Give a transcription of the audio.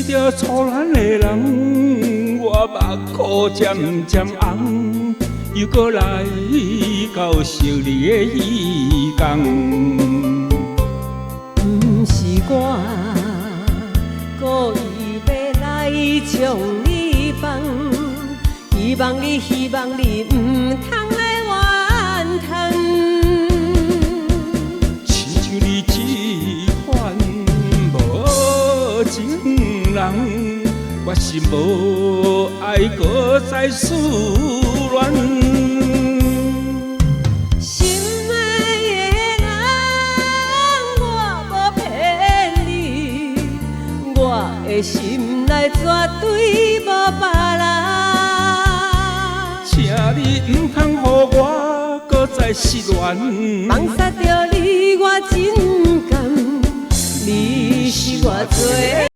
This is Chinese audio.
着初恋的人，我目眶渐渐红，又搁来到惜你的伊天。不是我故意要来将你放，希望你唔通来怨叹。亲像你这款无情人，我是无爱搁再思恋。心爱的人，我无骗你，我的心内绝对无别人。请你唔通予我搁再失恋，放煞着你我真甘，你是我最。